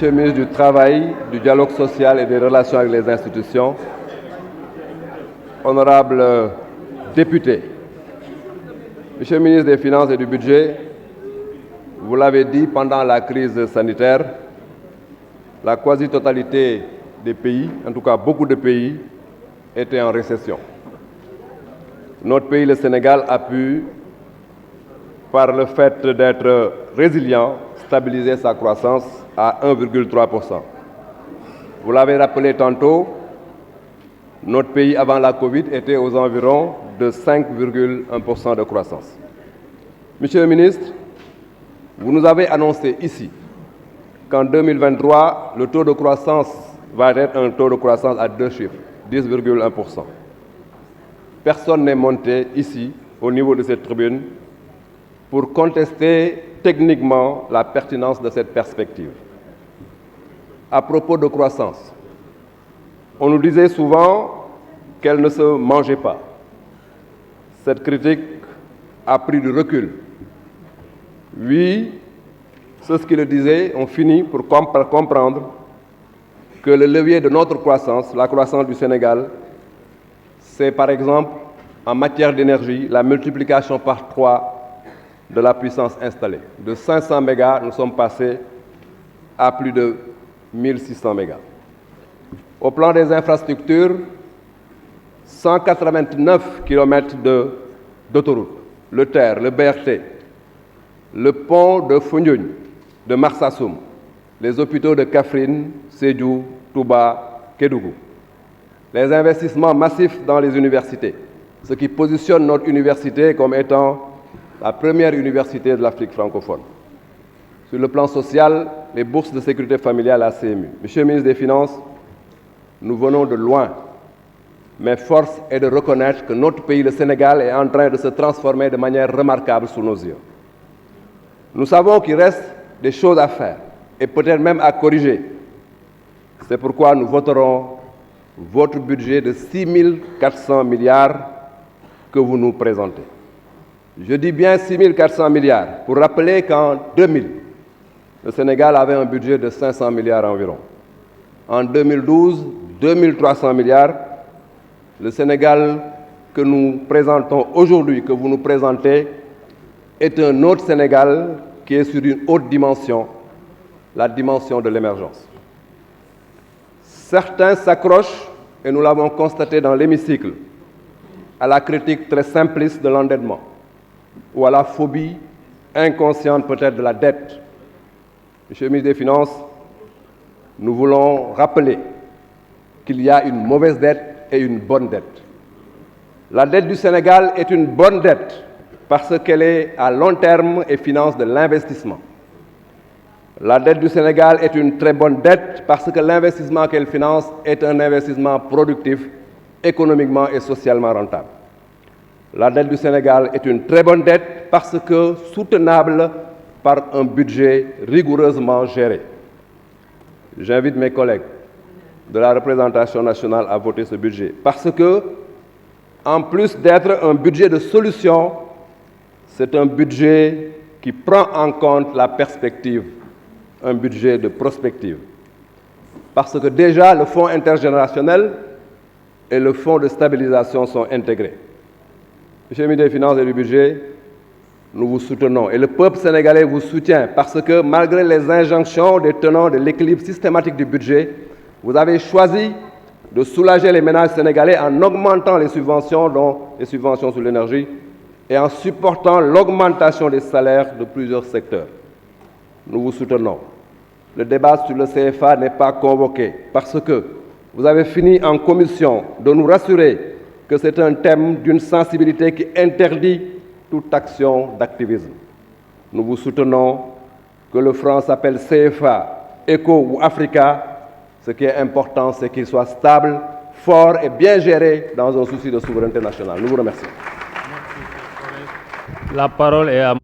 Monsieur le ministre du Travail, du Dialogue social et des Relations avec les institutions, honorables députés, Monsieur le ministre des Finances et du Budget, vous l'avez dit, pendant la crise sanitaire, la quasi-totalité des pays, en tout cas beaucoup de pays, étaient en récession. Notre pays, le Sénégal, a pu, par le fait d'être résilient, stabiliser sa croissance à 1,3%. Vous l'avez rappelé tantôt, notre pays, avant la Covid, était aux environs de 5,1% de croissance. Monsieur le ministre, vous nous avez annoncé ici qu'en 2023, le taux de croissance va être un taux de croissance à 2 chiffres, 10,1%. Personne n'est monté ici, au niveau de cette tribune, pour contester techniquement la pertinence de cette perspective. À propos de croissance, on nous disait souvent qu'elle ne se mangeait pas. Cette critique a pris du recul. Oui, ceux qui le disaient ont fini par comprendre que le levier de notre croissance, la croissance du Sénégal, c'est par exemple, en matière d'énergie, la multiplication par 3 de la puissance installée. De 500 mégas, nous sommes passés à plus de 1600 mégas. Au plan des infrastructures, 189 km d'autoroutes, le TER, le BRT, le pont de Foundiougne, de Marsassoum, les hôpitaux de Kaffrine, Sédhiou, Touba, Kédougou. Les investissements massifs dans les universités, ce qui positionne notre université comme étant la première université de l'Afrique francophone. Sur le plan social, les bourses de sécurité familiale à CMU. Monsieur le ministre des Finances, nous venons de loin, mais force est de reconnaître que notre pays, le Sénégal, est en train de se transformer de manière remarquable sous nos yeux. Nous savons qu'il reste des choses à faire et peut-être même à corriger. C'est pourquoi nous voterons votre budget de 6 400 milliards que vous nous présentez. Je dis bien 6 400 milliards pour rappeler qu'en 2000, le Sénégal avait un budget de 500 milliards environ. En 2012, 2 300 milliards. Le Sénégal que nous présentons aujourd'hui, que vous nous présentez, est un autre Sénégal qui est sur une haute dimension, la dimension de l'émergence. Certains s'accrochent, et nous l'avons constaté dans l'hémicycle, à la critique très simpliste de l'endettement ou à la phobie inconsciente peut-être de la dette. Monsieur le ministre des Finances, nous voulons rappeler qu'il y a une mauvaise dette et une bonne dette. La dette du Sénégal est une bonne dette parce qu'elle est à long terme et finance de l'investissement. La dette du Sénégal est une très bonne dette parce que l'investissement qu'elle finance est un investissement productif, économiquement et socialement rentable. La dette du Sénégal est une très bonne dette parce que soutenable par un budget rigoureusement géré. J'invite mes collègues de la représentation nationale à voter ce budget parce que, en plus d'être un budget de solution, c'est un budget qui prend en compte la perspective, un budget de prospective. Parce que déjà, le fonds intergénérationnel et le fonds de stabilisation sont intégrés. Monsieur le ministre des Finances et du Budget, nous vous soutenons et le peuple sénégalais vous soutient parce que malgré les injonctions des tenants de l'équilibre systématique du budget, vous avez choisi de soulager les ménages sénégalais en augmentant les subventions, dont les subventions sur l'énergie, et en supportant l'augmentation des salaires de plusieurs secteurs. Nous vous soutenons. Le débat sur le CFA n'est pas convoqué parce que vous avez fini en commission de nous rassurer que c'est un thème d'une sensibilité qui interdit toute action d'activisme. Nous vous soutenons que le franc s'appelle CFA, ECO ou Africa. Ce qui est important, c'est qu'il soit stable, fort et bien géré dans un souci de souveraineté nationale. Nous vous remercions. La parole est à